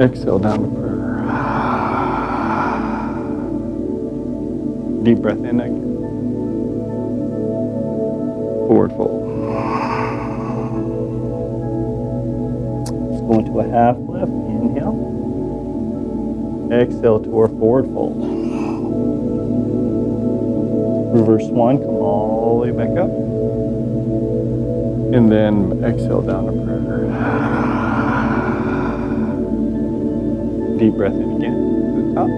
Exhale down to prayer. Deep breath in again. Forward fold. Let's go into a half lift. Inhale. Exhale to our forward fold. Reverse one. Come all the way back up. And then exhale down to prayer. Deep breath in again to the top.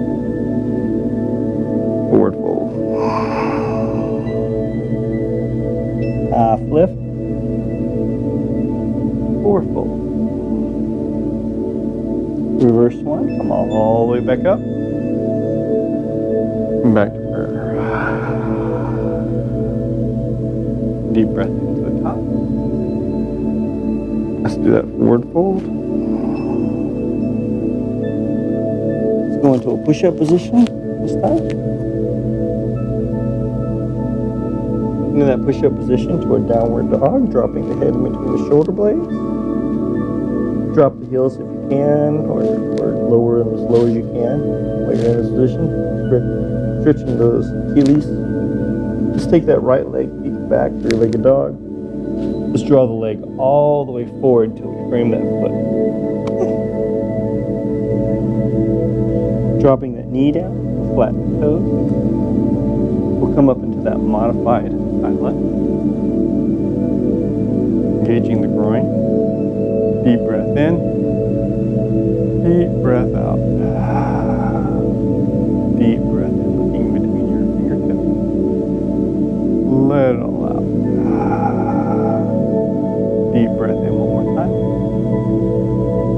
Forward fold. Half lift. Forward fold. Reverse one. Come all the way back up. And back to prayer. Deep breath into the top. Let's do that forward fold. Let's go into a push-up position this time. Into that push-up position to a downward dog, dropping the head in between the shoulder blades. Drop the heels if you can, or lower them as low as you can while you're in this position. Stretching those Achilles. Just take that right leg, peek back, three-legged dog. Let's draw the leg all the way forward until we frame that foot. Dropping that knee down, flatten the toes. We'll come up into that modified side lunge. Engaging the groin. Deep breath in. Deep breath out. Deep breath in, looking between your fingertips. Let it all out. Deep breath in one more time.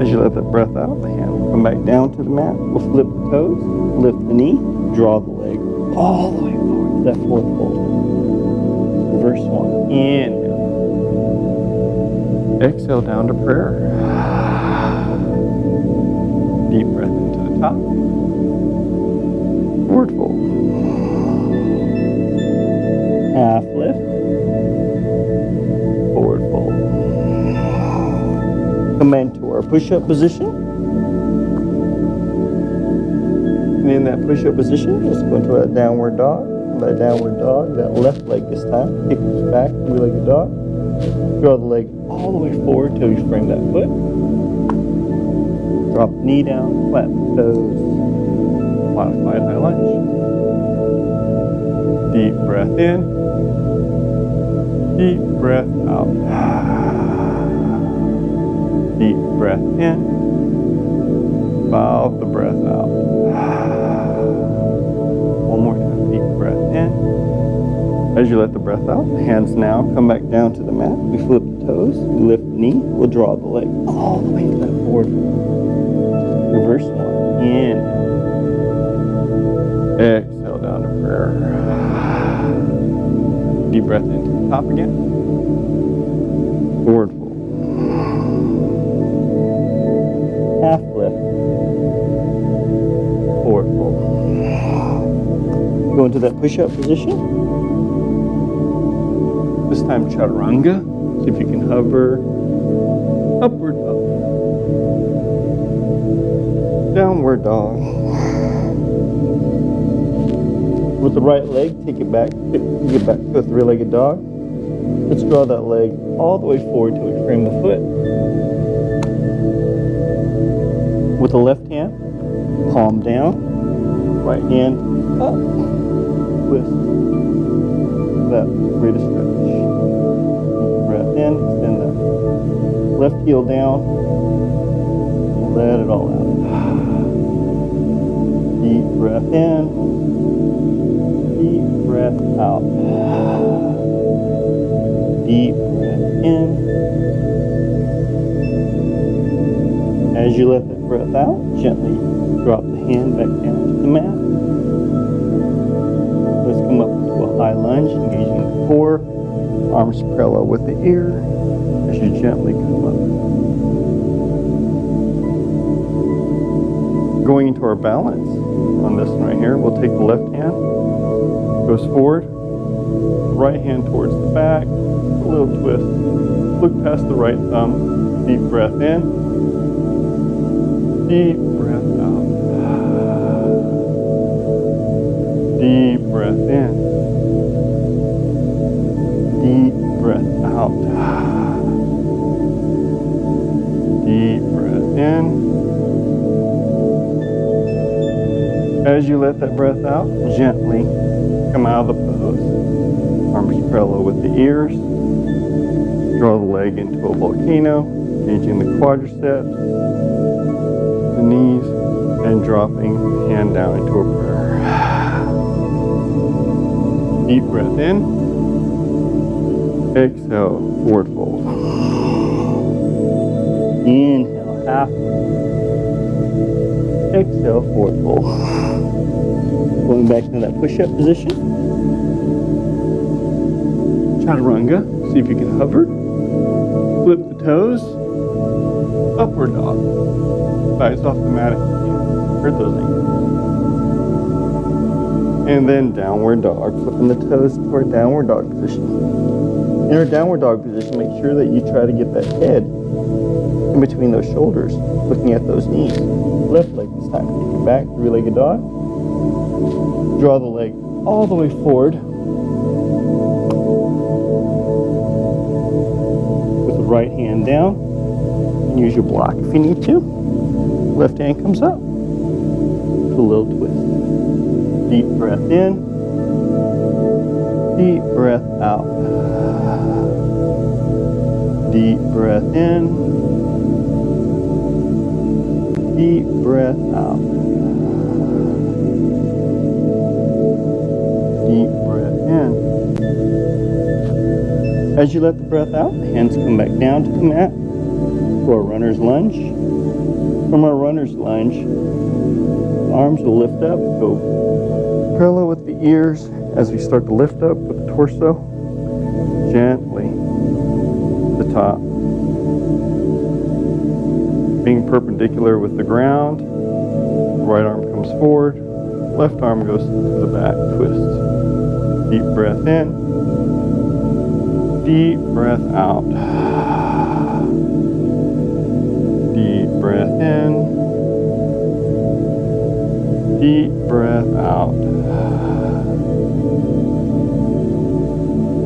As you let that breath out, the hand will come back down to the mat. We'll flip the toes, lift the knee, draw the leg all the way forward to that fourth fold. Reverse one. Inhale. Exhale down to prayer. Deep breath into the top. Forward fold. Half lift. Forward fold. Come into our push-up position. And in that push-up position, just go into a downward dog. That downward dog, that left leg this time. Kick this back, three-legged dog. Draw the leg all the way forward till you frame that foot. Drop the knee down, flatten the toes. Modified high lunge. Deep breath in. Deep breath out. Deep breath in. Bow the breath out. One more time. Deep breath in. As you let the breath out, the hands now come back down to the mat. We flip the toes, we lift the knee, we'll draw the leg all the way to that forward fold. Reverse one. Inhale. Exhale down to prayer. Deep breath into the top again. Forward fold. Half lift. Forward fold. Go into that push-up position. This time chaturanga. See if you can hover upward dog. Downward dog. With the right leg, take it back to a three-legged dog. Let's draw that leg all the way forward till we frame the foot. With the left hand, palm down, right hand up. Twist. That greatest stretch. Breath in, extend that left heel down. Let it all out. Deep breath in. Deep breath out. Deep breath in. As you let that breath out, gently drop the hand back down to the mat. Let's come up into a high lunge, engaging the core. Arms parallel with the ear as you gently come up. Going into our balance on this one right here, we'll take the left hand, goes forward, right hand towards the back, a little twist. Look past the right thumb, deep breath in. Deep breath out. Deep breath in. Deep breath out. Deep breath in. As you let that breath out, gently come out of the pose. Arms parallel with the ears. Draw the leg into a volcano, engaging the quadriceps, the knees, and dropping the hand down into a prayer. Deep breath in. Exhale, forward fold. Inhale, half. Exhale, forward fold. Going back into that push-up position. Chaturanga. See if you can hover. Flip the toes. Upward dog. Thighs off the mat if you can. Hurt those ankles. And then downward dog. Flipping the toes toward downward dog position. In our downward dog position, make sure that you try to get that head in between those shoulders, looking at those knees. Left leg this time. Kick it back, three-legged dog. Draw the leg all the way forward. With the right hand down. And use your block if you need to. Left hand comes up. Do a little twist. Deep breath in. Deep breath out. Deep breath in. Deep breath out. Deep breath in. As you let the breath out, the hands come back down to the mat for a runner's lunge. From our runner's lunge, the arms will lift up, go parallel with the ears as we start to lift up with the torso, gently to the top. Being perpendicular with the ground, right arm comes forward, left arm goes to the back, twist. Deep breath in, deep breath out. Deep breath in, deep breath out.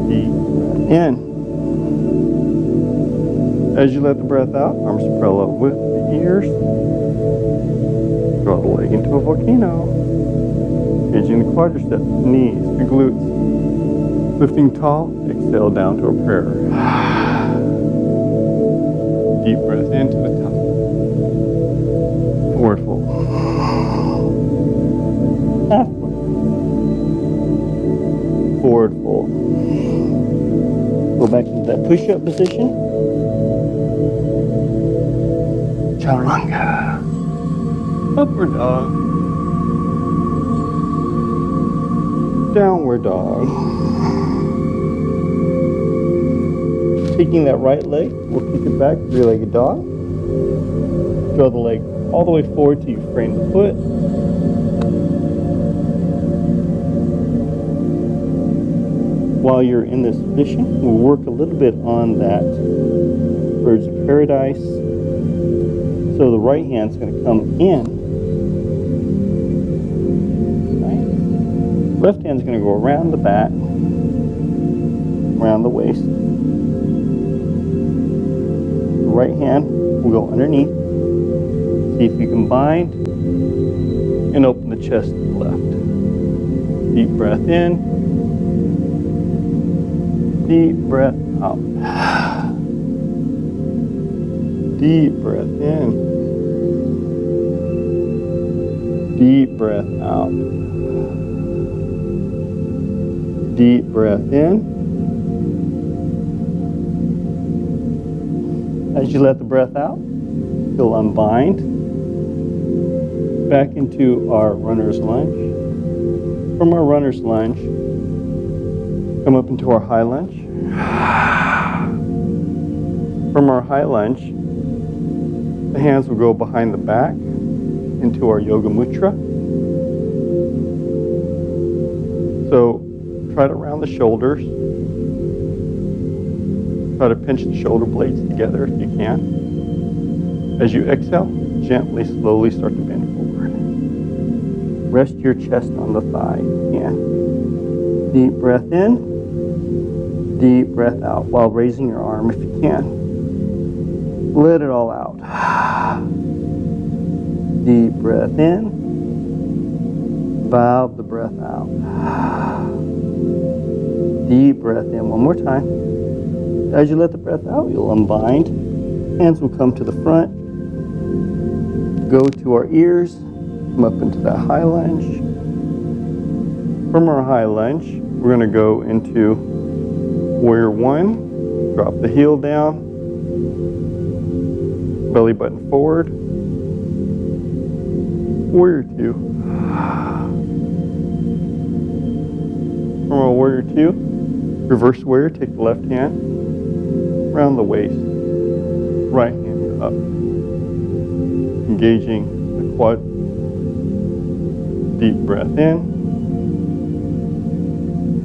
Deep breath in. As you let the breath out, arms parallel with the ears. Draw the leg into a volcano. Engaging the quadriceps, knees, the glutes. Lifting tall, exhale down to a prayer. Deep breath into the top. Forward fold. Halfway. Forward fold. Go back into that push-up position. Chaturanga. Upward dog. Downward dog. Taking that right leg, we'll kick it back, three-legged dog. Draw the leg all the way forward till you frame the foot. While you're in this position, we'll work a little bit on that birds of paradise. So the right hand's going to come in. Right? Left hand's going to go around the back, around the waist. The right hand will go underneath. See if you can bind and open the chest to the left. Deep breath in. Deep breath out. Deep breath in. Deep breath out. Deep breath in. As you let the breath out, you'll unbind back into our runner's lunge. From our runner's lunge, come up into our high lunge. From our high lunge, the hands will go behind the back into our Yoga Mudra. So try to round the shoulders. Try to pinch the shoulder blades together if you can. As you exhale, gently, slowly start to bend forward. Rest your chest on the thigh if you can. Deep breath in, deep breath out while raising your arm if you can. Let it all out. Deep breath in, valve the breath out. Deep breath in one more time. As you let the breath out, you'll unbind. Hands will come to the front. Go to our ears. Come up into that high lunge. From our high lunge, we're going to go into warrior one. Drop the heel down. Belly button forward. Warrior two. From our warrior two, reverse warrior, take the left hand around the waist, right hand up, engaging the quad. Deep breath in,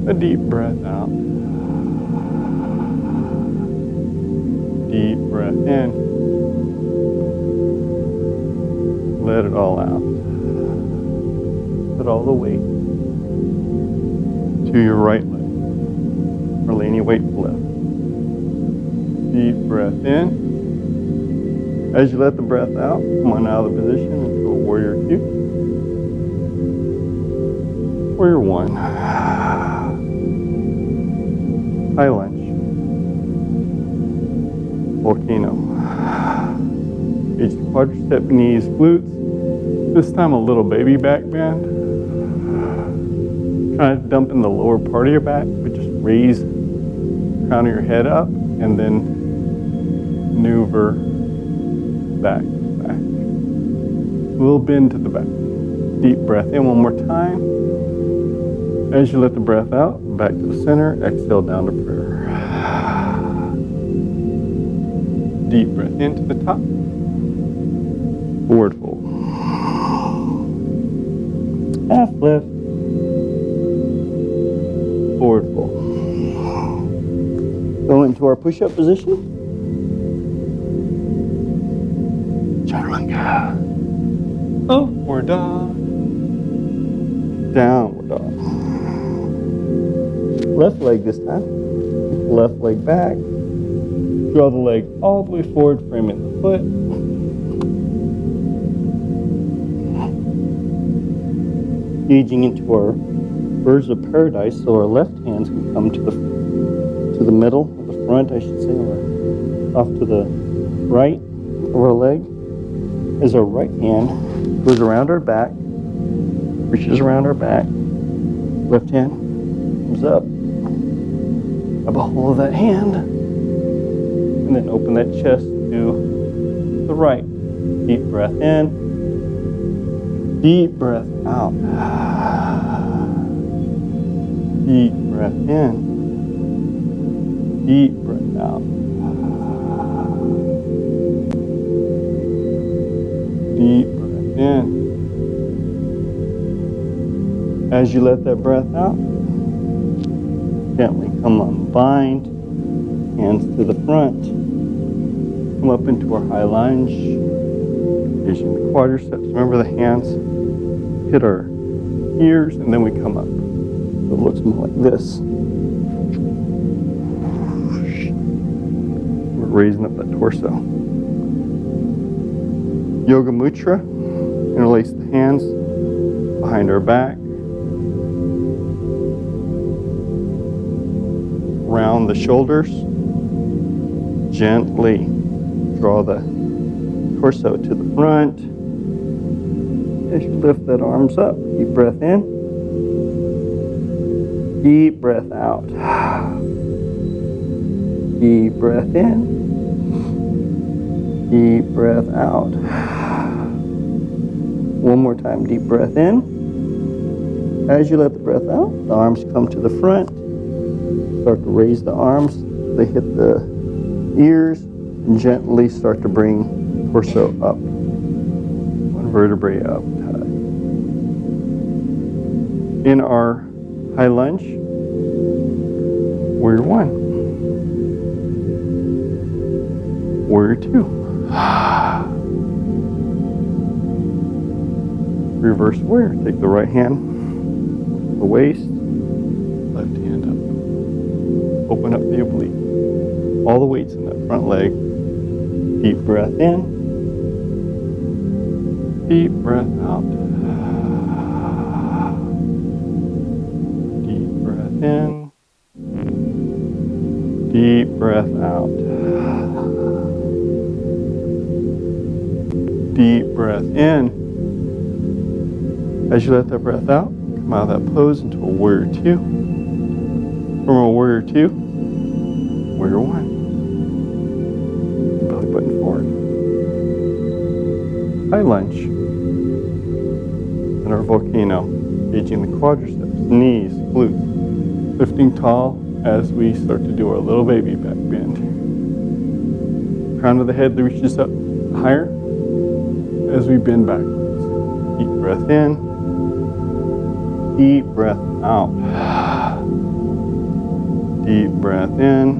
a deep breath out, deep breath in, let it all out, put all the weight to your right leg, or lay any weight to the left. Deep breath in. As you let the breath out, come on out of the position into a warrior two. Warrior one. High lunge. Volcano. Engage the quadricep, knees, glutes. This time a little baby back bend. Try to dump in the lower part of your back, but just raise the crown of your head up and then maneuver back, back. A little bend to the back. Deep breath in one more time. As you let the breath out, back to the center, exhale down to prayer. Deep breath into the top. Forward fold. Half lift. Forward fold. Go into our push-up position. Chaturanga. Upward dog. Downward dog. Left leg this time. Left leg back. Draw the leg all the way forward, framing the foot. Engaging into our birds of paradise, so our left hands can come to the middle, or the front, I should say, or off to the right of our leg. As our right hand goes around our back, reaches around our back, left hand comes up, grab a hold of that hand, and then open that chest to the right. Deep breath in, deep breath out. Deep breath in, deep breath out. Deep breath in. As you let that breath out, gently come unbind, hands to the front, come up into our high lunge, engaging the quadriceps. Remember the hands hit our ears and then we come up. So it looks more like this. We're raising up that torso. Yoga Mudra, interlace the hands behind our back, round the shoulders, gently draw the torso to the front. As you lift that arms up, deep breath in, deep breath out, deep breath in, deep breath out. One more time, deep breath in. As you let the breath out, the arms come to the front. Start to raise the arms. They hit the ears and gently start to bring torso up. One vertebrae up. In our high lunge, warrior one. Warrior two. Reverse warrior. Take the right hand, the waist, left hand up. Open up the oblique. All the weight's in that front leg. Deep breath in. Deep breath out. Deep breath in. Deep breath out. Deep breath in. As you let that breath out, come out of that pose into a warrior two. From a warrior two, warrior one. Belly button forward. High lunge. And our volcano, engaging the quadriceps, knees, glutes, lifting tall as we start to do our little baby back bend. Crown of the head reaches up higher as we bend backwards. Deep breath in, deep breath out. Deep breath in,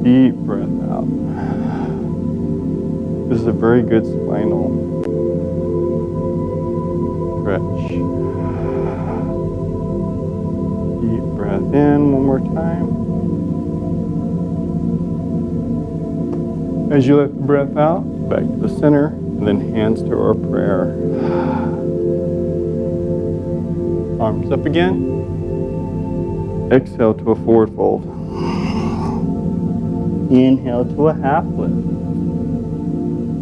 deep breath out. This is a very good spinal stretch. Deep breath in one more time. As you let the breath out, back to the center, and then hands to our prayer. Arms up again. Exhale to a forward fold. Inhale to a half lift.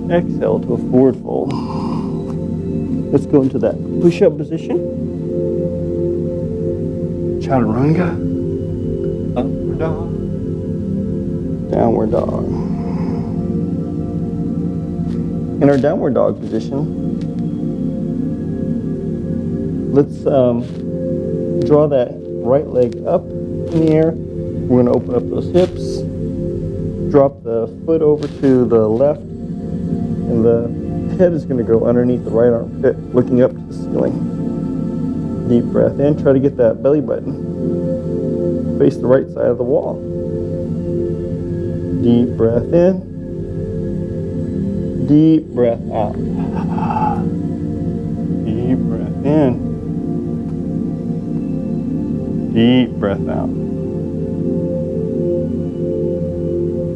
Exhale to a forward fold. Let's go into that push-up position. Chaturanga. Upward dog. Downward dog. In our downward dog position, let's draw that right leg up in the air. We're going to open up those hips. Drop the foot over to the left, and the head is going to go underneath the right armpit, looking up to the ceiling. Deep breath in. Try to get that belly button. Face the right side of the wall. Deep breath in. Deep breath out. Deep breath in. Deep breath out.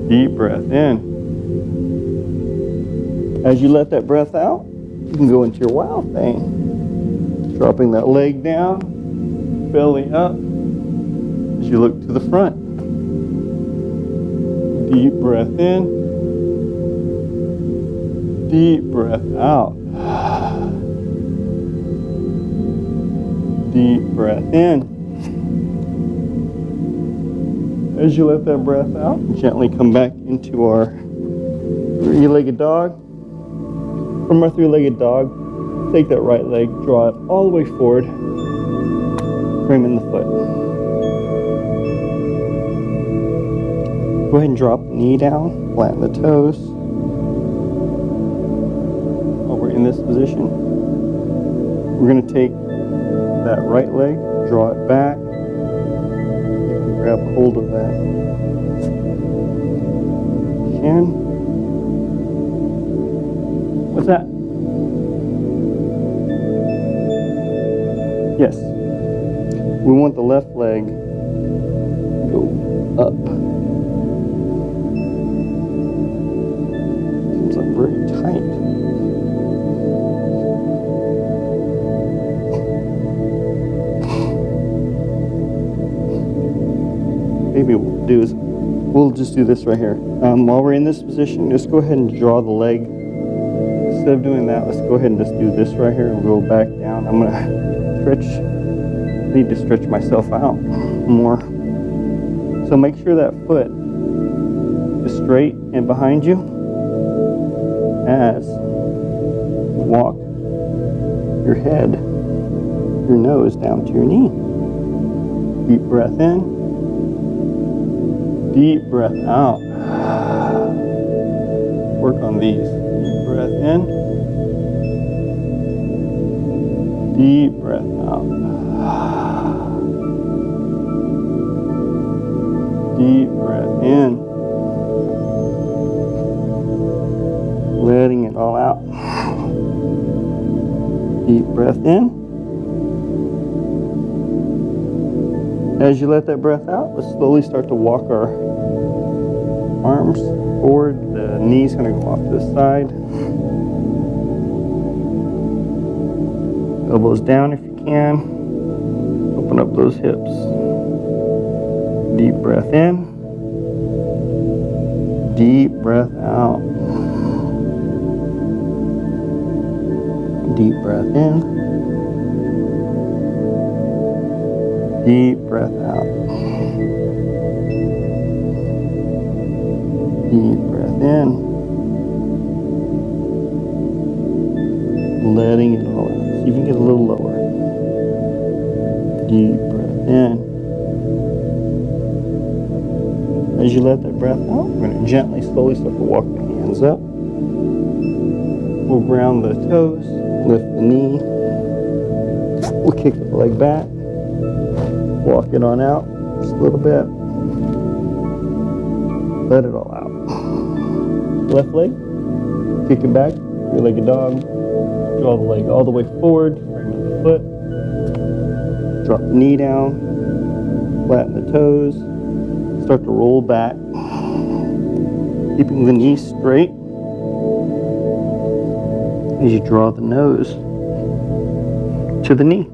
Deep breath in. As you let that breath out, you can go into your wow thing. Dropping that leg down, belly up, as you look to the front. Deep breath in. Deep breath out. Deep breath in. As you let that breath out, gently come back into our three-legged dog. From our three-legged dog, take that right leg, draw it all the way forward, framing the foot. Go ahead and drop the knee down, flatten the toes. While we're in this position, we're going to take that right leg, draw it back. You can grab hold of that shin. What's that? Yes. We want the left leg to go up. Seems like very tight. Maybe what we'll do is we'll just do this right here. While we're in this position, just go ahead and draw the leg. Instead of doing that, let's go ahead and just do this right here and go back down. I'm gonna stretch. I need to stretch myself out more. So make sure that foot is straight and behind you as you walk your head, your nose down to your knee. Deep breath in. Deep breath out. Work on these. Deep breath in. Deep breath out. Deep breath in. Letting it all out. Deep breath in. As you let that breath out, let's slowly start to walk our arms forward. The knees going to go off to the side. Elbows down if you can. Open up those hips. Deep breath in. Deep breath out. Deep breath in. Deep breath out. Deep breath in. Letting it all out. See if you can get a little lower. Deep breath in. As you let that breath out, we're going to gently, slowly start to walk the hands up. We'll ground the toes, lift the knee. We'll kick the leg back. Walk it on out just a little bit. Let it all out. Left leg, kick it back, three-legged dog. Draw the leg all the way forward, bring the foot. Drop the knee down, flatten the toes. Start to roll back, keeping the knee straight as you draw the nose to the knee.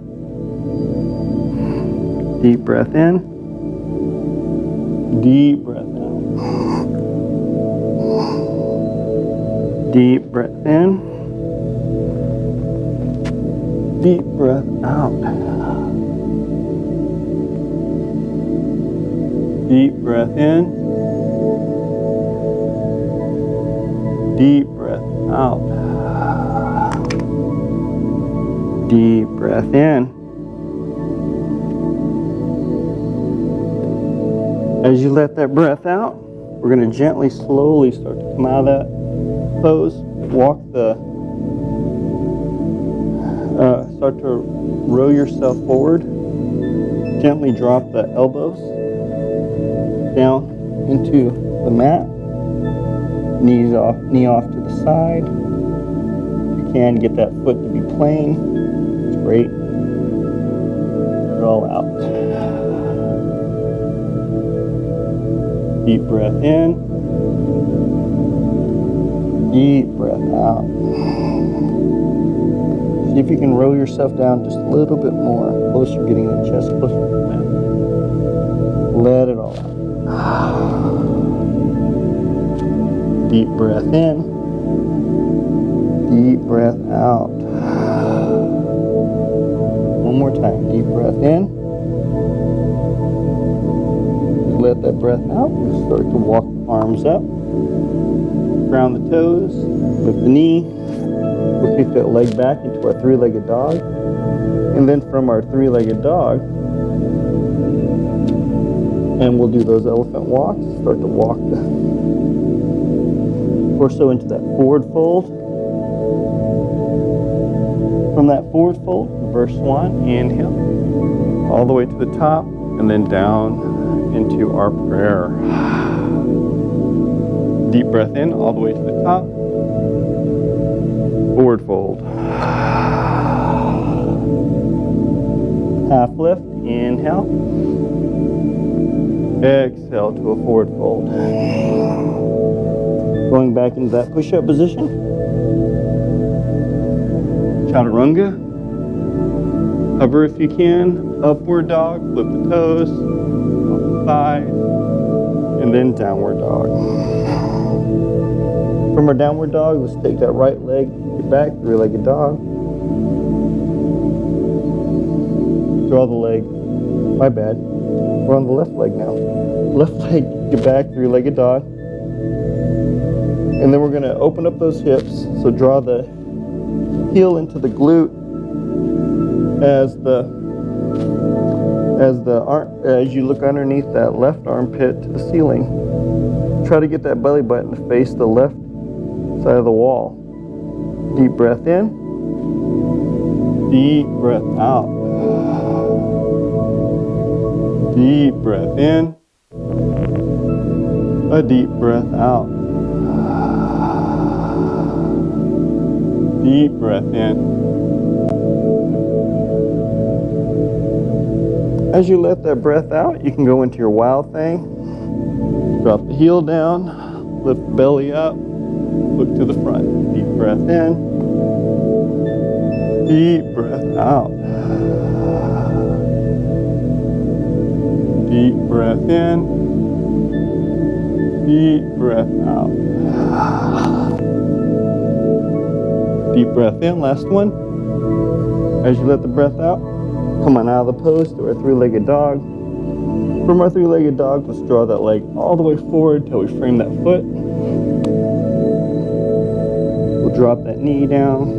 Deep breath in, deep breath out. Deep breath in, deep breath out. Deep breath in, deep breath out. Deep breath in. As you let that breath out, we're going to gently, slowly start to come out of that pose. Walk the, start to row yourself forward. Gently drop the elbows down into the mat. Knee off to the side. If you can, get that foot to be plain. It's great. Let it all out. Deep breath in. Deep breath out. See if you can row yourself down just a little bit more. Closer, getting the chest closer to the mat. Let it all out. Deep breath in. Deep breath out. One more time. Deep breath in. Let that breath out. Start to walk the arms up. Ground the toes. Lift the knee. We'll kick that leg back into our three-legged dog. And then from our three-legged dog, and we'll do those elephant walks. Start to walk the torso into that forward fold. From that forward fold, reverse swan, inhale, all the way to the top, and then down into our prayer. Deep breath in, all the way to the top. Forward fold. Half lift, inhale. Exhale to a forward fold. Going back into that push-up position. Chaturanga. Hover if you can. Upward dog, flip the toes, off the thighs, and then downward dog. From our downward dog, let's take that right leg, get back, three-legged dog. Draw the leg. My bad. We're on the left leg now. Left leg, get back, three-legged dog. And then we're going to open up those hips. So draw the heel into the glute as you look underneath that left armpit to the ceiling. Try to get that belly button to face the left side of the wall. Deep breath in. Deep breath out. Deep breath in. A deep breath out. Deep breath in. As you let that breath out, you can go into your wild thing. Drop the heel down, lift the belly up, look to the front. Deep breath in, deep breath out. Deep breath in, deep breath out. Deep breath in, last one. As you let the breath out, come on out of the pose to our three-legged dog. From our three-legged dog, let's draw that leg all the way forward till we frame that foot. We'll drop that knee down,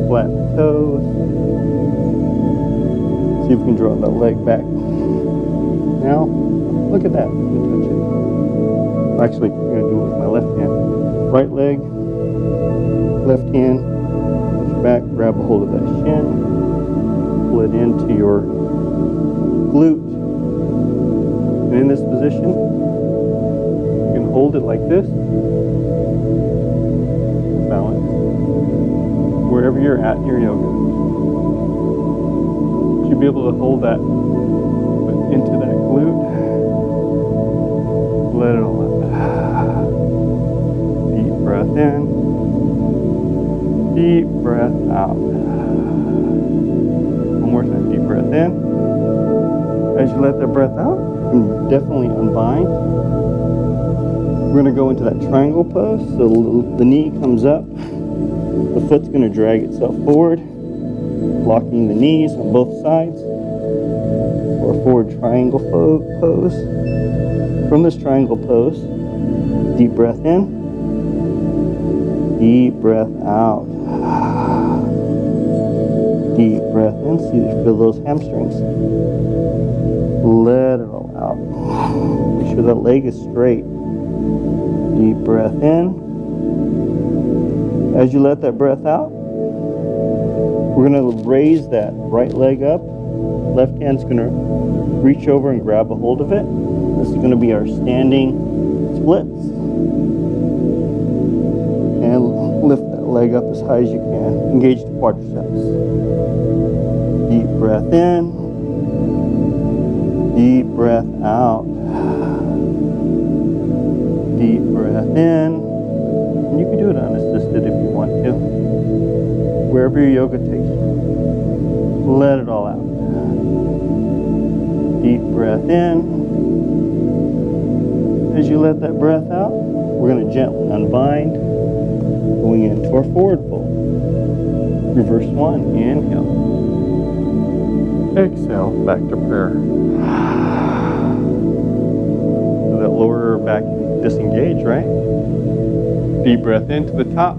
flatten the toes. See if we can draw that leg back. Now, look at that. Let me touch it. Actually, I'm going to do it with my left hand. Right leg, left hand, push back, grab a hold of that shin, pull it into your glute. And in this position, you can hold it like this. Balance. Wherever you're at in your yoga. You should be able to hold that into that glute. Let it all out. Deep breath in. Deep breath out. One more time. Deep breath in. As you let that breath out, you can definitely unbind. We're going to go into that triangle pose. So the knee comes up. The foot's going to drag itself forward, locking the knees on both sides. Or a forward triangle pose. From this triangle pose, deep breath in, deep breath out. Deep breath in, see if you feel those hamstrings. Let it all out. Make sure that leg is straight. Deep breath in. As you let that breath out, we're going to raise that right leg up. Left hand's going to reach over and grab a hold of it. This is going to be our standing splits. And lift that leg up as high as you can. Engage the quadriceps. Deep breath in. Deep breath out. Deep breath in. And you can do it unassisted if you want to. Wherever your yoga takes you. Let it all out. Deep breath in. As you let that breath out, we're going to gently unbind, going into our forward fold. Reverse one, inhale. Exhale, back to prayer. So that lower back disengage, right? Deep breath into the top.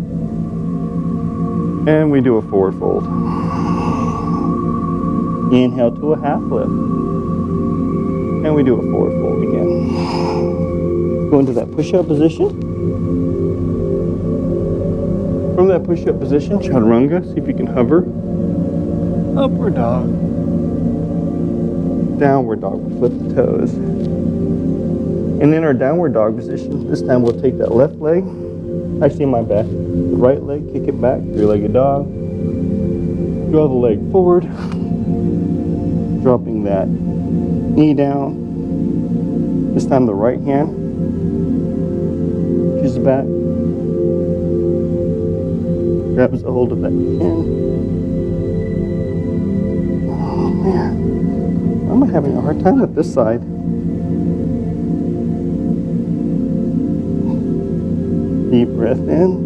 And we do a forward fold. Inhale to a half lift. And we do a forward fold again. Go into that push-up position. From that push-up position, chaturanga, see if you can hover. Upward dog. Downward dog, we'll flip the toes. And in our downward dog position, this time we'll take that left leg, actually my back, the right leg, kick it back, three-legged dog. Draw the leg forward, dropping that knee down. This time the right hand reaches back, grabs a hold of that shin. Oh man, I'm having a hard time with this side. Deep breath in.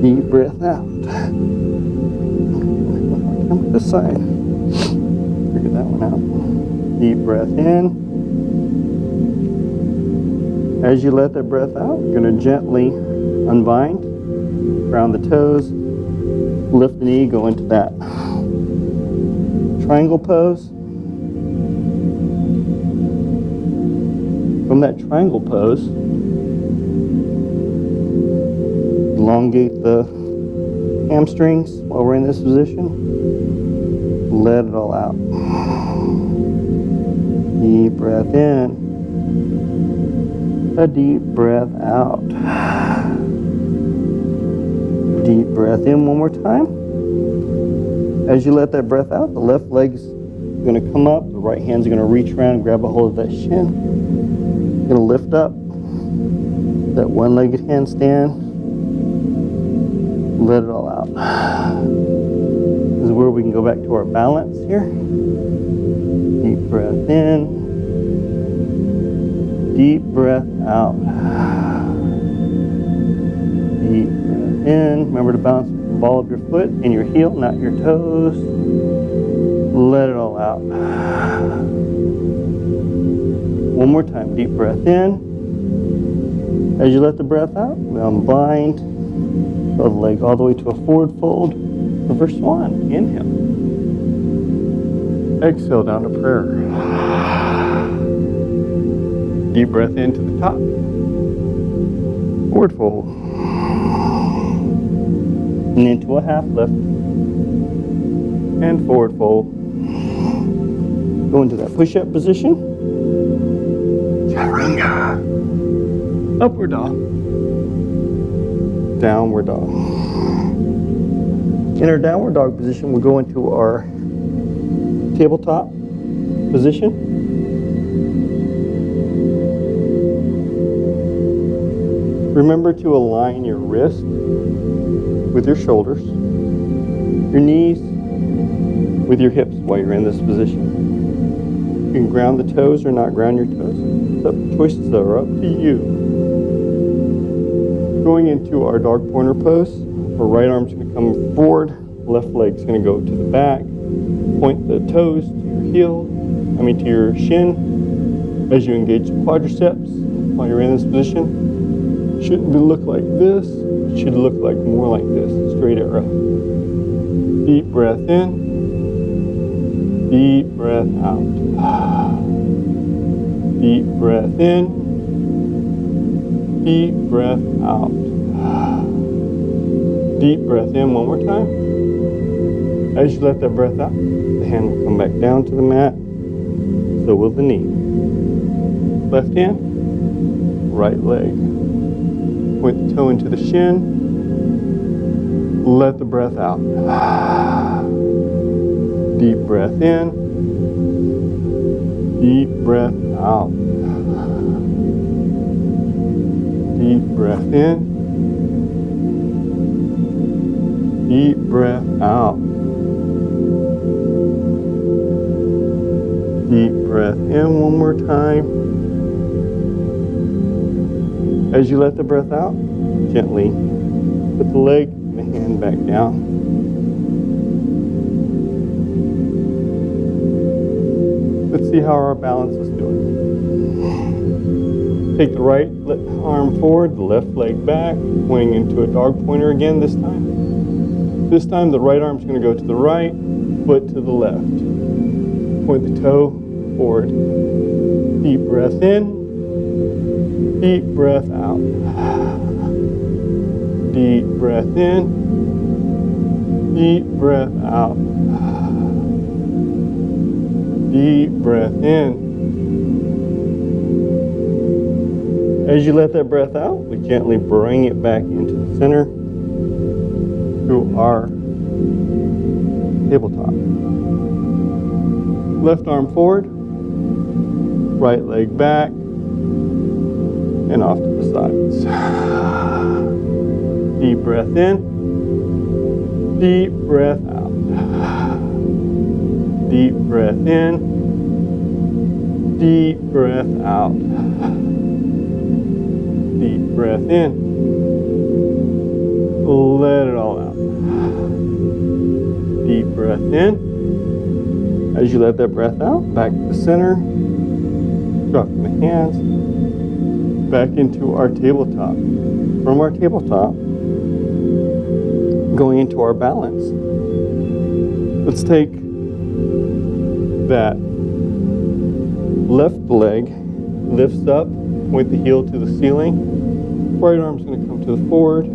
Deep breath out. Come to this side. Figure that one out. Deep breath in. As you let that breath out, you're going to gently unbind, ground the toes, lift the knee, go into that triangle pose. From that triangle pose, elongate the hamstrings while we're in this position. Let it all out. Deep breath in. A deep breath out. Deep breath in one more time. As you let that breath out, the left leg's going to come up. The right hand's going to reach around and grab a hold of that shin. Going to lift up. That one-legged handstand. Let it all out. This is where we can go back to our balance here. Deep breath in. Deep breath out. Deep breath in. Remember to balance with the ball of your foot and your heel, not your toes. Let it all out. One more time. Deep breath in. As you let the breath out, we unbind. Throw the leg all the way to a forward fold. Reverse swan. Inhale. Exhale down to prayer. Deep breath into the top. Forward fold. And into a half lift. And forward fold. Go into that push-up position. Chaturanga. Upward dog. Downward dog. In our downward dog position, we'll go into our tabletop position. Remember to align your wrist with your shoulders, your knees with your hips while you're in this position. You can ground the toes or not ground your toes. The choices are up to you. Going into our dog pointer pose, our right arm's going to come forward, left leg's going to go to the back. Point the toes to your to your shin as you engage the quadriceps while you're in this position. Shouldn't look like this, it should look like more like this, straight arrow. Deep breath in, deep breath out. Deep breath in, deep breath out. Deep breath in one more time. As you let that breath out, the hand will come back down to the mat. So will the knee. Left hand, right leg. Point the toe into the shin. Let the breath out. Deep breath in. Deep breath out. Deep breath in. Deep breath out. Deep breath in one more time. As you let the breath out, gently put the leg and the hand back down. Let's see how our balance is doing. Take the right arm forward, the left leg back, pointing into a dog pointer again this time. This time the right arm's going to go to the right, foot to the left. Point the toe forward. Deep breath in, deep breath out. Deep breath in, deep breath out. Deep breath in. As you let that breath out, we gently bring it back into the center to our tabletop. Left arm forward, right leg back, and off to the sides. Deep breath in, deep breath out. Deep breath in, deep breath out. Deep breath in. Let it all out. Deep breath in. As you let that breath out, back to the center. Dropping the hands. Back into our tabletop. From our tabletop, going into our balance. Let's take that left leg, lifts up, point the heel to the ceiling. Right arm's going to come to the forward.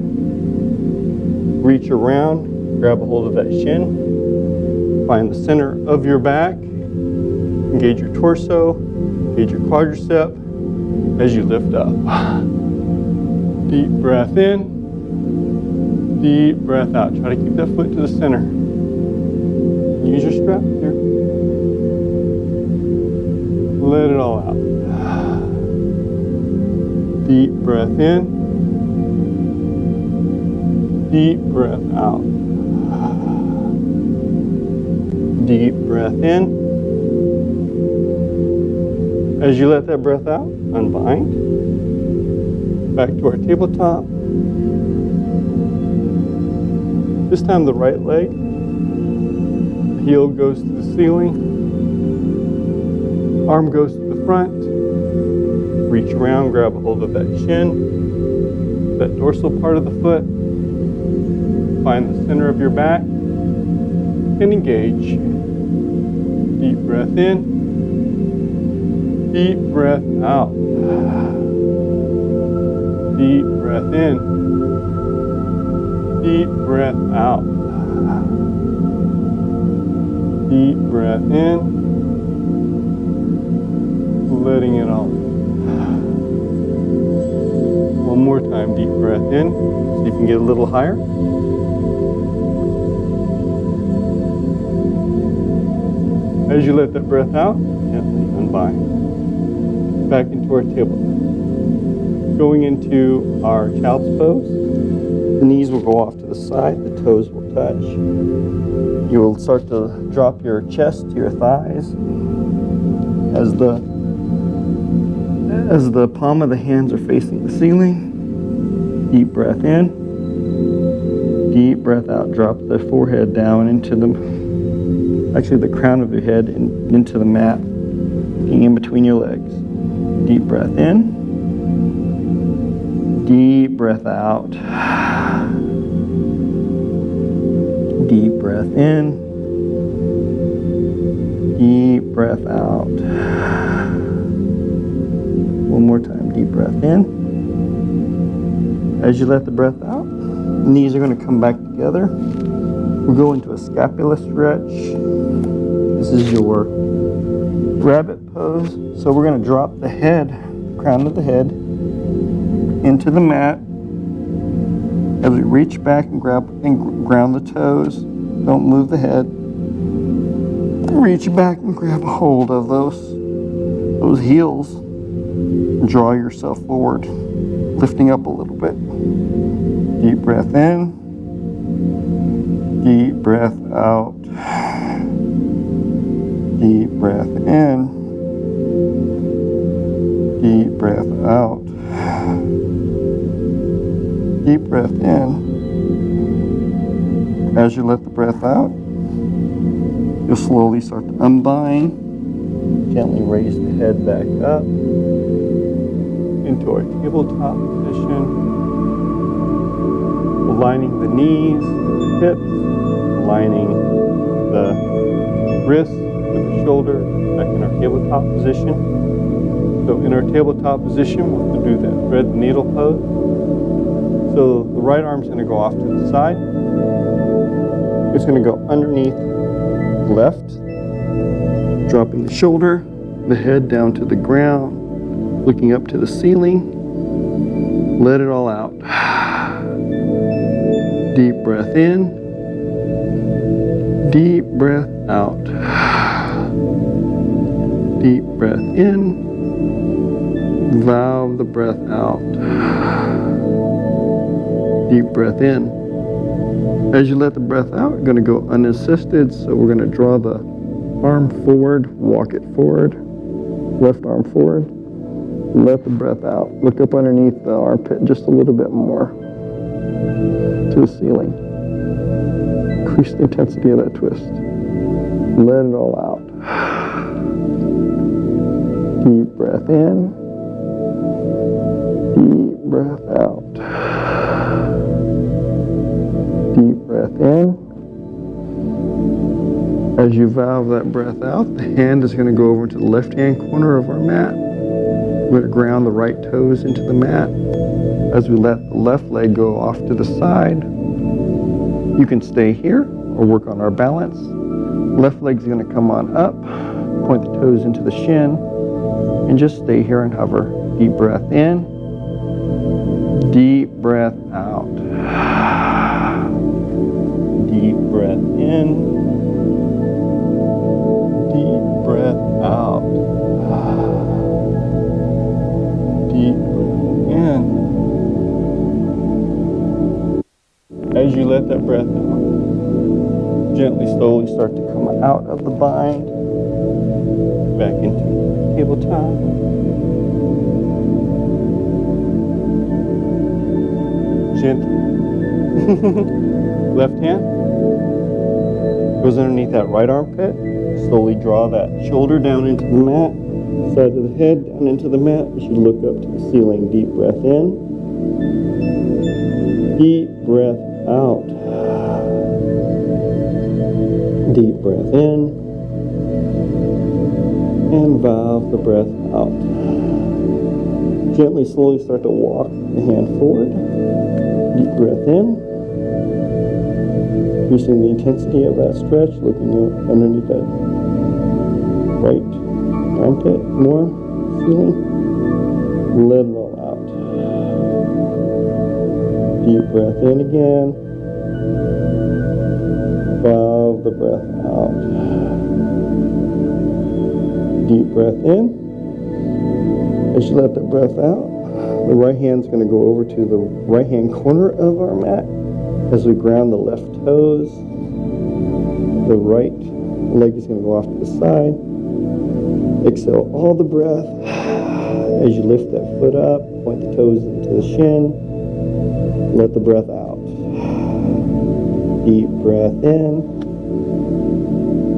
Reach around, grab a hold of that shin. Find the center of your back. Engage your torso, engage your quadricep as you lift up. Deep breath in, Deep breath out. Try to keep that foot to the center. Use your strap here. Let it all out. Deep breath in. Deep breath out. Deep breath in. As you let that breath out, unbind. Back to our tabletop. This time the right leg. The heel goes to the ceiling. Arm goes to the front. Reach around, grab a hold of that shin, that dorsal part of the foot. Find the center of your back and engage. Deep breath in. Deep breath out. Deep breath in. Deep breath out. Deep breath in. Letting it all. One more time, deep breath in. So you can get a little higher. As you let that breath out, gently unbind. Back into our tabletop. Going into our child's pose. The knees will go off to the side, the toes will touch. You will start to drop your chest to your thighs as the palm of the hands are facing the ceiling. Deep breath in. Deep breath out. Drop the forehead down into the crown of your head into the mat, in between your legs. Deep breath in. Deep breath out. Deep breath in. Deep breath out. One more time. Deep breath in. As you let the breath out, knees are going to come back together. We'll go into a scapula stretch. This is your rabbit pose. So we're going to drop the head, crown of the head, into the mat. As we reach back and grab and ground the toes, don't move the head. Reach back and grab a hold of those heels. Draw yourself forward, lifting up a little bit. Deep breath in. Deep breath out. Deep breath in. Deep breath out. Deep breath in. As you let the breath out, you'll slowly start to unbind. Gently raise the head back up into our tabletop position. Aligning the knees with the hips, aligning the wrists with the shoulder, back in our tabletop position. So in our tabletop position, we'll have to do that thread the needle pose. So the right arm's going to go off to the side. It's going to go underneath the left, dropping the shoulder, the head down to the ground, looking up to the ceiling. Let it all out. Deep breath in. Deep breath out. Deep breath in. Valve the breath out. Deep breath in. As you let the breath out, you're going to go unassisted. So we're going to draw the arm forward, walk it forward, left arm forward. Let the breath out. Look up underneath the armpit just a little bit more to the ceiling. Increase the intensity of that twist. Let it all out. Deep breath in. Deep breath out. Deep breath in. As you valve that breath out, the hand is going to go over to the left-hand corner of our mat. We're going to ground the right toes into the mat. As we let the left leg go off to the side, you can stay here or work on our balance. Left leg's going to come on up, point the toes into the shin, and just stay here and hover. Deep breath in, deep breath out. breath in, deep breath out. Deep breath in. As you let that breath out, gently, slowly start to come out of the bind, back into tabletop. Gently. Left hand goes underneath that right armpit. Slowly draw that shoulder down into the mat, side of the head down into the mat. You should look up to the ceiling. Deep breath in. Deep breath out. Deep breath in. And valve the breath out. Gently, slowly start to walk the hand forward. Deep breath in. Increasing the intensity of that stretch, looking underneath that right armpit more, feeling. Let it all out. Deep breath in again. Valve the breath out. Deep breath in. As you let the breath out, the right hand's going to go over to the right hand corner of our mat as we ground the left toes. The right leg is going to go off to the side. Exhale all the breath as you lift that foot up, point the toes into the shin. Let the breath out. Deep breath in.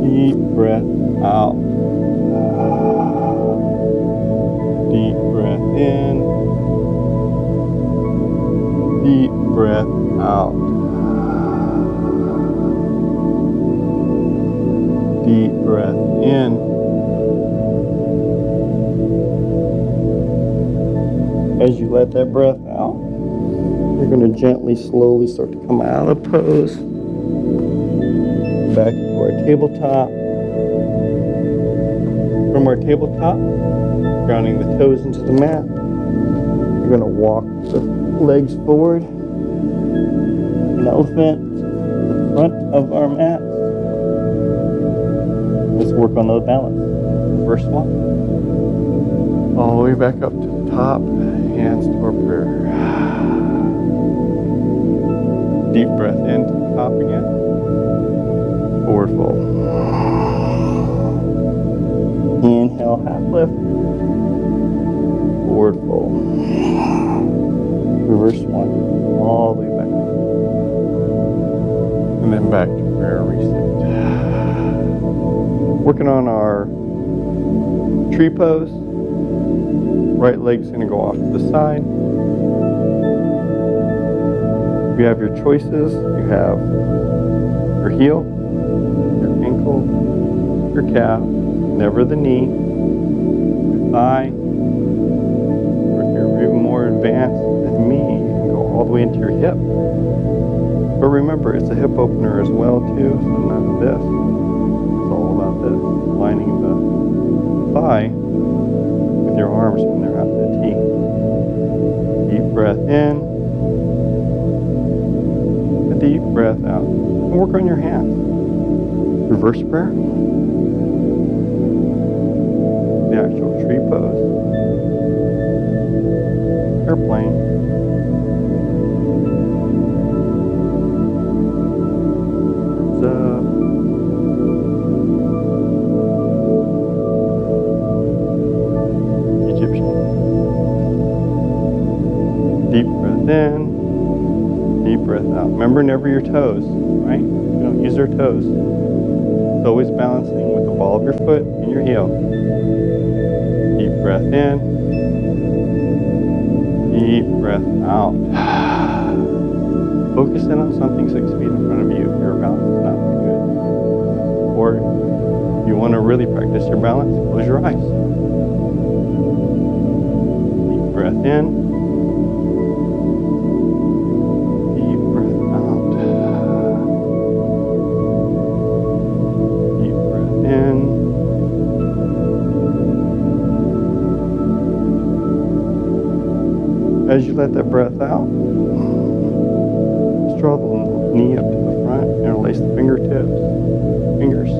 Deep breath out. Deep breath in. Deep breath out. Deep breath in. As you let that breath out, you're going to gently, slowly start to come out of the pose. Back to our tabletop. From our tabletop, grounding the toes into the mat. You're going to walk the legs forward. An elephant to the front of our mat. Let's work on the balance. First one. All the way back up to the top. Hands toward prayer. Deep breath in to the top again. Forward fold. Inhale, half lift. Forward fold. Reverse one. All the way back. And then back to prayer reset. Working on our tree pose. Right leg's going to go off to the side. You have your choices. You have your heel, your ankle, your calf, never the knee, your thigh. Or if you're even more advanced than me, you can go all the way into your hip. But remember, it's a hip opener as well too, so not this. It's all about this, lining the thigh with your arms when they're out the T. Deep breath in. A deep breath out. And work on your hands. Reverse prayer. The actual tree pose. Airplane. Arms up. Deep breath in, deep breath out. Remember, never your toes, right? You don't use your toes. It's always balancing with the ball of your foot and your heel. Deep breath in, deep breath out. Focus in on something 6 feet in front of you if your balance is not very good. Or if you want to really practice your balance, close your eyes. Deep breath in. As you let that breath out, just draw the knee up to the front, interlace Interlace the fingertips, fingers.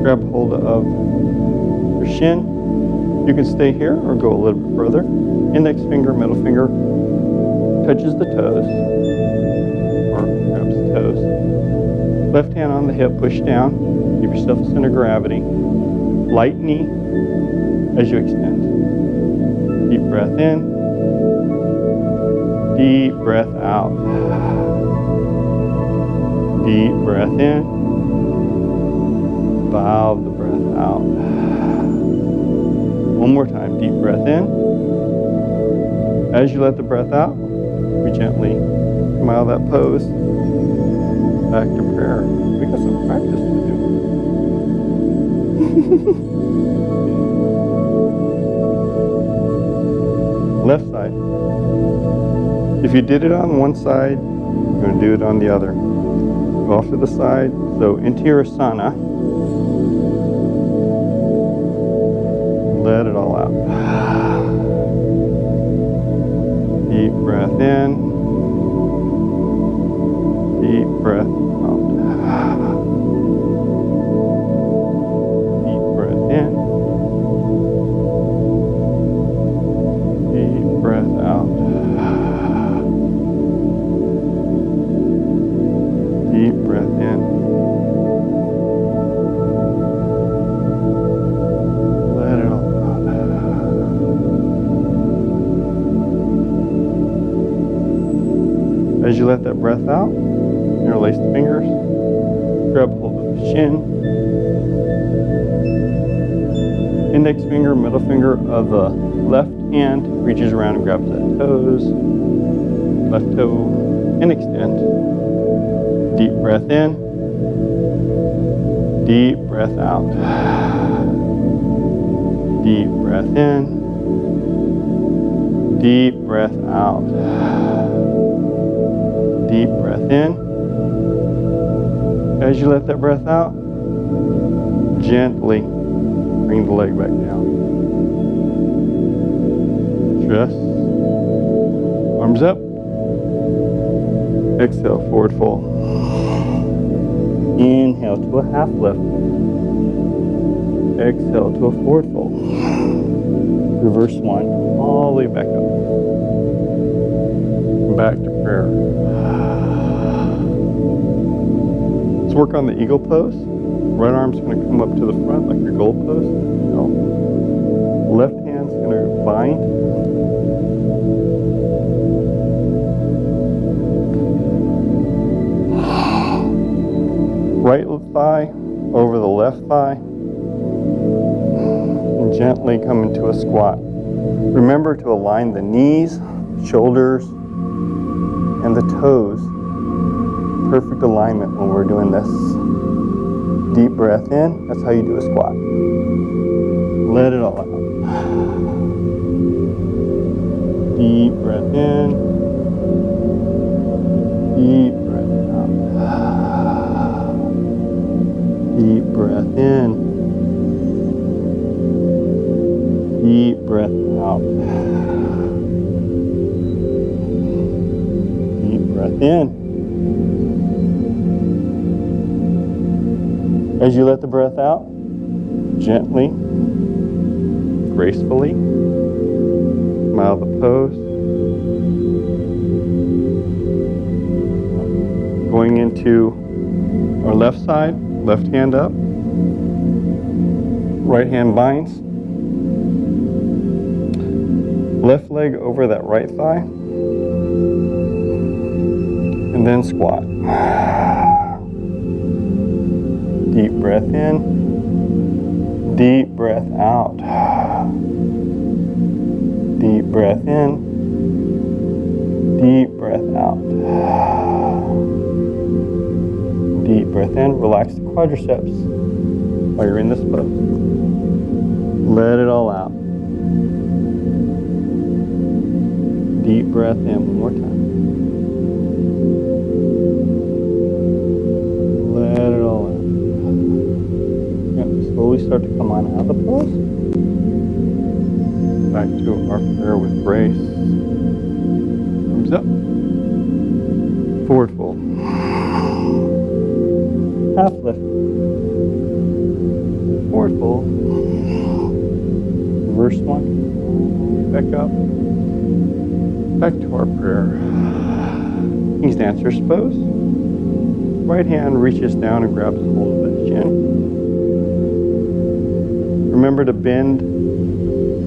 Grab hold of your shin. You can stay here or go a little bit further. Index finger, middle finger touches the toes, or grabs the toes. Left hand on the hip, push down. Give yourself a center of gravity. Light knee as you extend. Deep breath in. Deep breath out. Deep breath in. Valve the breath out. One more time. Deep breath in. As you let the breath out, we gently come out of that pose. Back to prayer. We got some practice to do. Left side. If you did it on one side, you're going to do it on the other. Go off to the side. So into your asana. Let it all out. Deep breath in. Deep breath out. Deep breath in. Deep breath out. Deep breath in. Let it all out. As you let that breath out, interlace the fingers, grab hold of the shin, index finger, middle finger of the left hand reaches around and grabs that toes, left toe, and extend. Deep breath in, deep breath out. Deep breath in, deep breath out. Deep breath in. As you let that breath out, gently bring the leg back down. Just arms up. Exhale, forward fold. Inhale to a half lift. Exhale to a forward fold. Reverse one, all the way back up. Back to prayer. Let's work on the eagle pose. Right arm's going to come up to the front like your goal pose. No. Left hand's going to bind. Right thigh over the left thigh. And gently come into a squat. Remember to align the knees, shoulders, and the toes. Perfect alignment when we're doing this. Deep breath in. That's how you do a squat. Let it all out. Deep breath in. Deep breath out. Deep breath in. Deep breath out. Deep breath in. As you let the breath out, gently, gracefully, come out of the pose. Going into our left side, left hand up, right hand binds. Left leg over that right thigh, and then squat. Deep breath in, deep breath out. Deep breath in, deep breath out. Deep breath in, relax the quadriceps while you're in this pose. Let it all out. Deep breath in one more time. Let it all out. Slowly start to come on out of the pose. Back to our prayer with grace. Arms up. Forward fold. Half lift. Forward fold. Reverse one. Back up. Back to our prayer. King's Dancer's pose. Right hand reaches down and grabs hold of the chin. Remember to bend,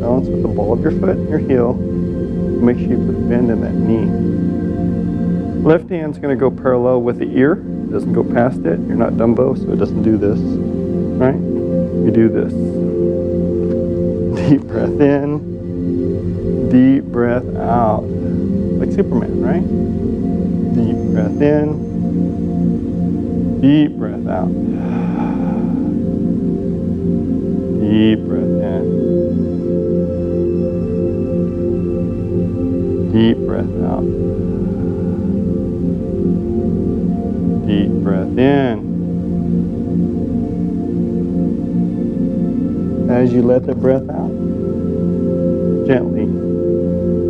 balance with the ball of your foot and your heel. Make sure you put a bend in that knee. Left hand's going to go parallel with the ear. It doesn't go past it. You're not Dumbo, so it doesn't do this. Right? You do this. Deep breath in. Deep breath out. Like Superman, right? Deep breath in. Deep breath out. Deep breath in. Deep breath out. Deep breath in. As you let that breath out, Gently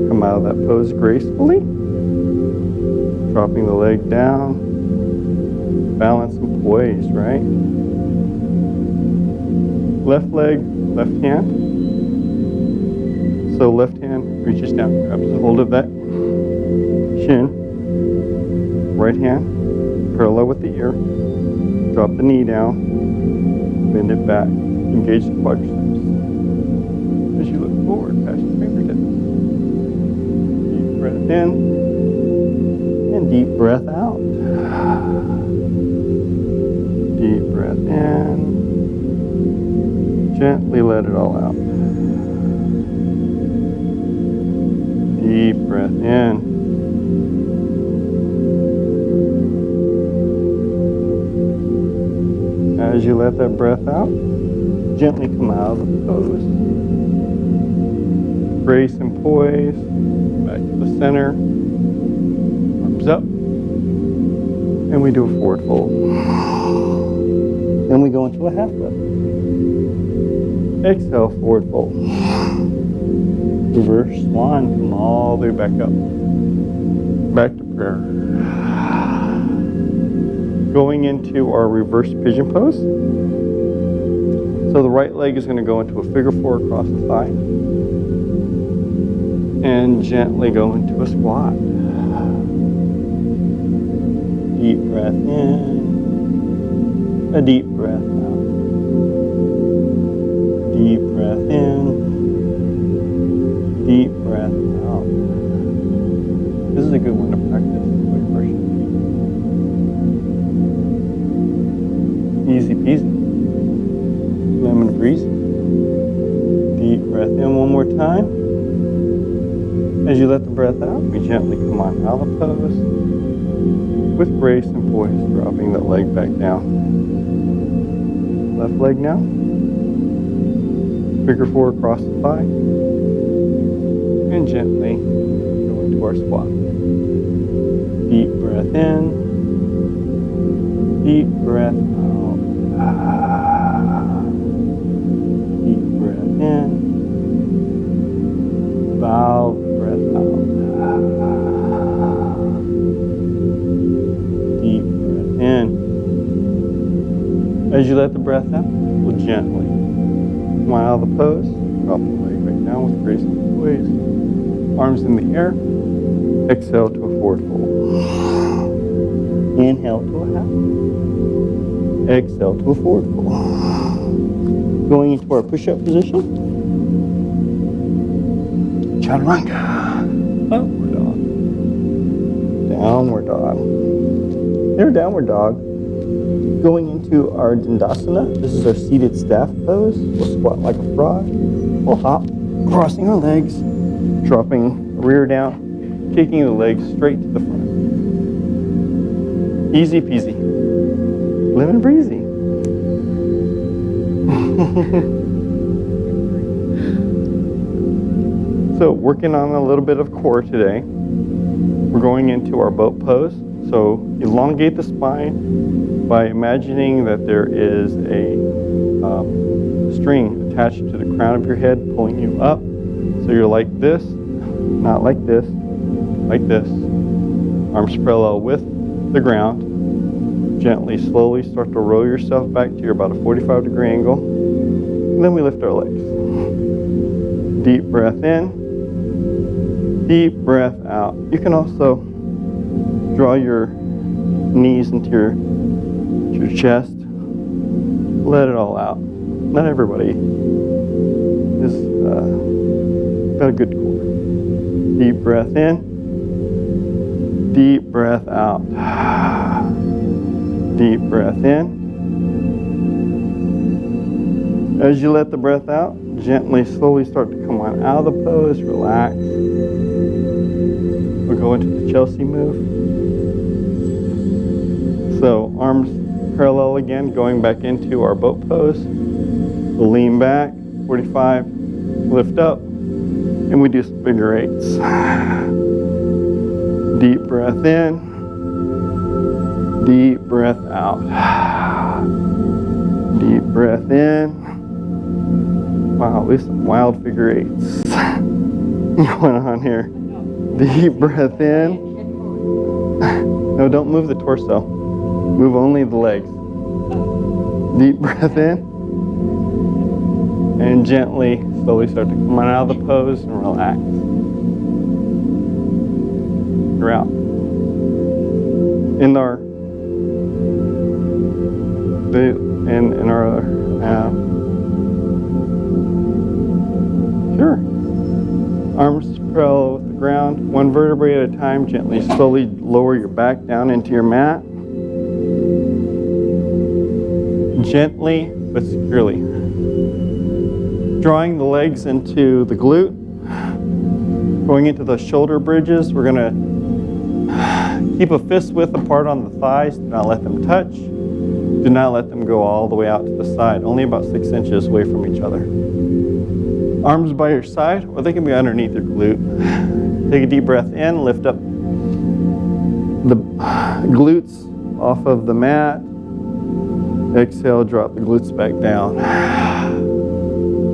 come out of that pose gracefully. Dropping the leg down. Balance and poise, right? Left leg, left hand. So left hand reaches down, grabs a hold of that shin. Right hand parallel with the ear. Drop the knee down. Bend it back. Engage the quadriceps. As you look forward past your fingertips. Deep breath in. and deep breath out. Deep breath in. Gently let it all out. Deep breath in. As you let that breath out, gently come out of the pose. Grace and poise. Back to the center. Arms up. And we do a forward fold. Then we go into a half lift. Exhale, forward fold. Reverse Swan, come all the way back up. Back to prayer. Going into our reverse pigeon pose. So the right leg is going to go into a figure four across the thigh. And gently go into a squat. deep breath in, a deep breath out. Deep breath in, deep breath out. This is a good one to practice when you're brushing your teeth. Easy peasy. Lemon breezy. Deep breath in one more time. As you let the breath out, we gently come on out of the pose with grace and poise, dropping that leg back down. Left leg now. Figure four across the thigh. And gently go into our squat. Deep breath in. Deep breath out. Deep breath in. Valve breath out. Deep breath in. As you let the breath out, we'll gently come out of the pose. Drop the leg back down with grace and poise. Arms in the air. Exhale to a forward fold. Inhale to a half. Exhale to a forward fold. Going into our push-up position. Chaturanga. Upward dog. Downward dog. There, downward dog. Going into our Dandasana. This is our seated staff pose. We'll squat like a frog. We'll hop, crossing our legs, dropping the rear down, kicking the legs straight to the front. Easy peasy. Lemon breezy. So working on a little bit of core today. We're going into our boat pose. So elongate the spine by imagining that there is a string attached to the crown of your head pulling you up. So you're like this, not like this, like this. Arms parallel with the ground. Gently, slowly start to roll yourself back to your about a 45-degree angle. And then we lift our legs. Deep breath in. Deep breath out. You can also draw your knees into your chest. Let it all out. Not everybody is got a good core. Deep breath in. Deep breath out. Deep breath in. As you let the breath out, gently, slowly start to come on out of the pose. Relax. We'll go into the Chelsea move. So arms parallel again, going back into our boat pose. We'll lean back, 45, lift up, and we do some figure eights. Deep breath in, deep breath out. Deep breath in. Wow, at least some wild figure eights going on here. Deep breath in. No, don't move the torso. Move only the legs. Deep breath in. And gently, slowly start to come on out of the pose and relax. You're out. In our sure. Arms parallel with the ground, one vertebrae at a time. Gently, slowly lower your back down into your mat. Gently but securely. Drawing the legs into the glute. Going into the shoulder bridges. We're going to keep a fist width apart on the thighs. Do not let them touch. Do not let them go all the way out to the side. Only about 6 inches away from each other. Arms by your side, or they can be underneath your glute. Take a deep breath in, lift up the glutes off of the mat. Exhale, drop the glutes back down.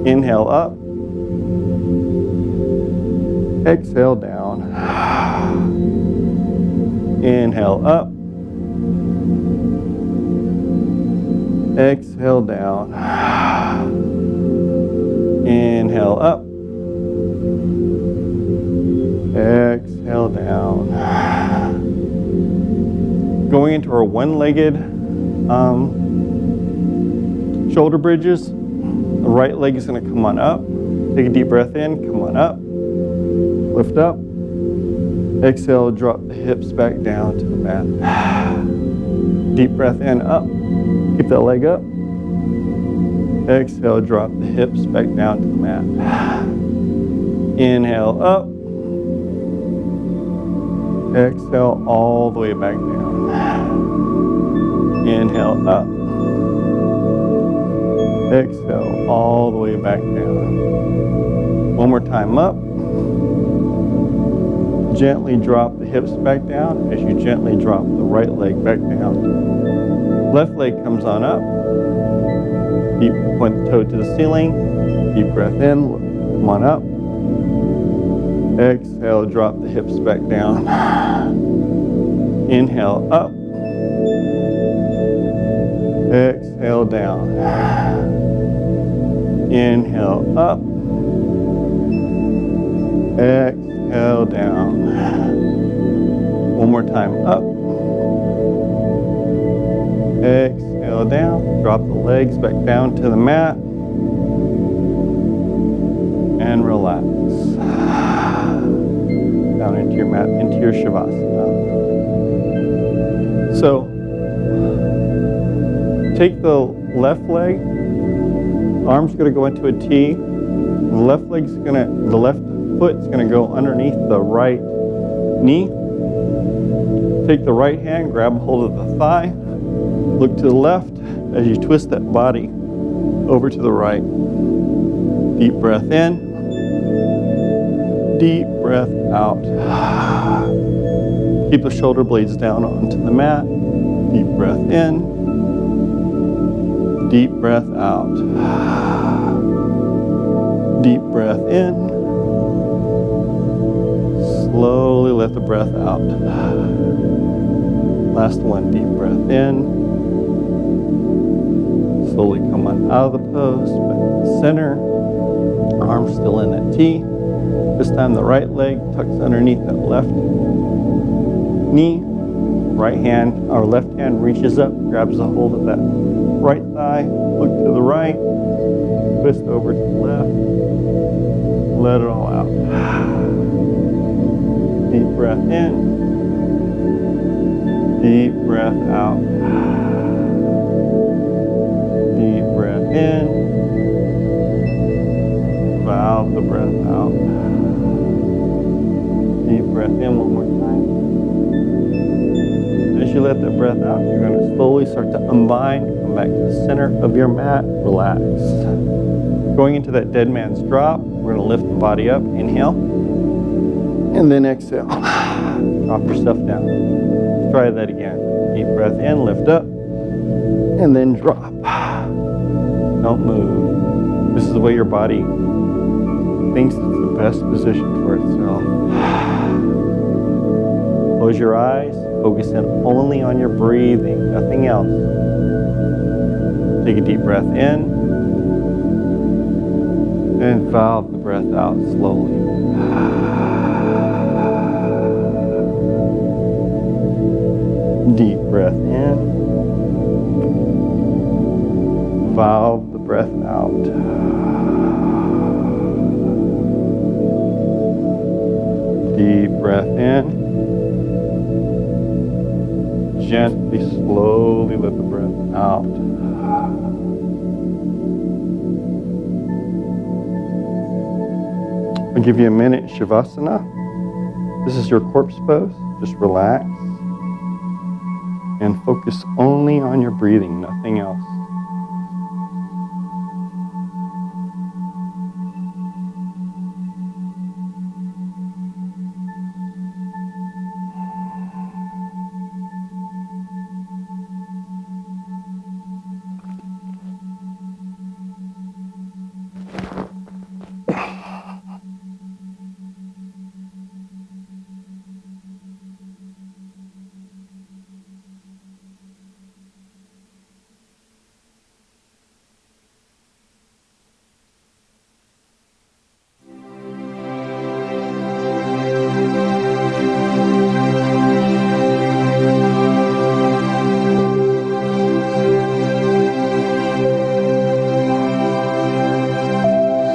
Inhale up. Exhale down. Inhale up. Exhale down. Inhale up. Exhale down. Going into our one-legged shoulder bridges. The right leg is going to come on up. Take a deep breath in, come on up. Lift up. Exhale, drop the hips back down to the mat. Deep breath in, up. Keep that leg up. Exhale, drop the hips back down to the mat. Inhale up. Exhale all the way back down. Inhale up. Exhale all the way back down. One more time up. Gently drop the hips back down as you gently drop the right leg back down. Left leg comes on up. Deep point the toe to the ceiling. Deep breath in, come on up. Exhale, drop the hips back down. Inhale up. Exhale down. Inhale up. Exhale down. One more time up. Exhale down. Drop the legs back down to the mat. And relax. Down into your mat, into your Shavasana. So, take the left leg. Arm's going to go into a T. The left foot's going to go underneath the right knee. Take the right hand, grab hold of the thigh. Look to the left as you twist that body over to the right. Deep breath in. Deep breath out. Keep the shoulder blades down onto the mat. Deep breath in. Deep breath out. Deep breath in. Slowly let the breath out. Last one, deep breath in. Slowly come on out of the pose, back to the center. Arms still in that T. This time the right leg tucks underneath that left knee. Right hand, or left hand reaches up, grabs a hold of that right thigh. Look to the right. Twist over to the left. Let it all out. Deep breath in. Deep breath out. Deep breath in. Valve the breath out. Deep breath in one more time. As you let that breath out, you're going to slowly start to unbind, come back to the center of your mat, relax. Going into that dead man's drop, we're going to lift the body up, inhale, and then exhale. Drop yourself down. Let's try that again. Deep breath in, lift up, and then drop. Don't move. This is the way your body thinks it's the best position for itself. Close your eyes, focus in only on your breathing, nothing else. Take a deep breath in, and valve the breath out slowly. Deep breath in, valve the breath out. Deep breath in. Gently, slowly let the breath out. I'll give you a minute, Shavasana. This is your corpse pose. Just relax and focus only on your breathing, nothing else.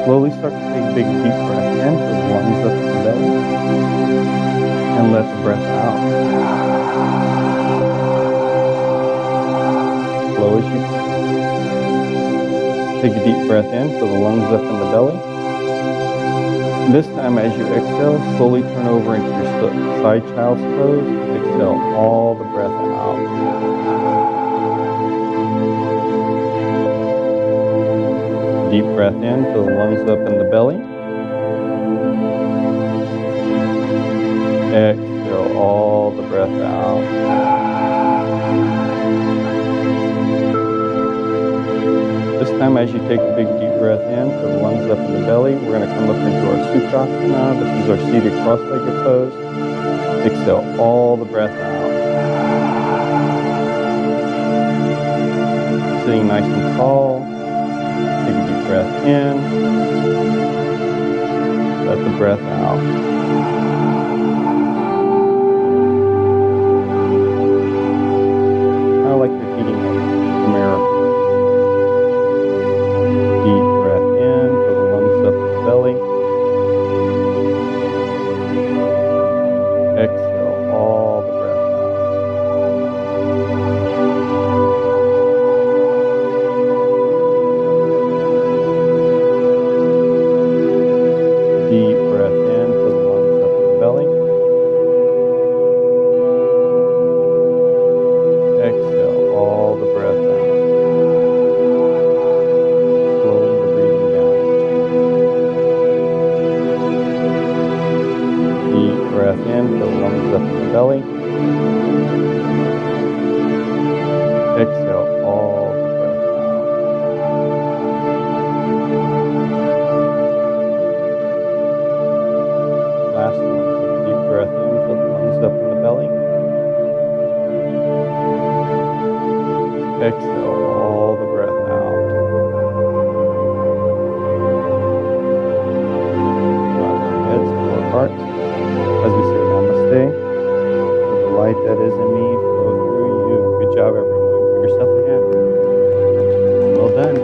Slowly start to take a big deep breath in, put the lungs up to the belly, and let the breath out. Slow as you can. Take a deep breath in, put the lungs up in the belly. This time as you exhale, slowly turn over into your side child's pose. Exhale all the breath out. Deep breath in, fill the lungs up in the belly. Exhale all the breath out. This time as you take a big deep breath in, fill the lungs up in the belly, we're going to come up into our Sukhasana. This is our seated cross-legged pose. Exhale all the breath out. Sitting nice and tall. Take a deep breath in. Let the breath out. Kind of like you're heating up the mirror. Deep breath in, fill the lungs up in the belly. Exhale all the breath out. Deep breath in, fill the lungs up in the belly. Exhale all the breath out. Slowing the breathing down. Deep breath in, fill the lungs up in the belly. Exhale all the breath out. Last one. Take a deep breath in, fill the lungs up in the belly. Exhale all the breath out. Bow our heads to our hearts as we say namaste. Let the light that is in me flow through you. Good job, everyone. Give yourself a hand. Well done.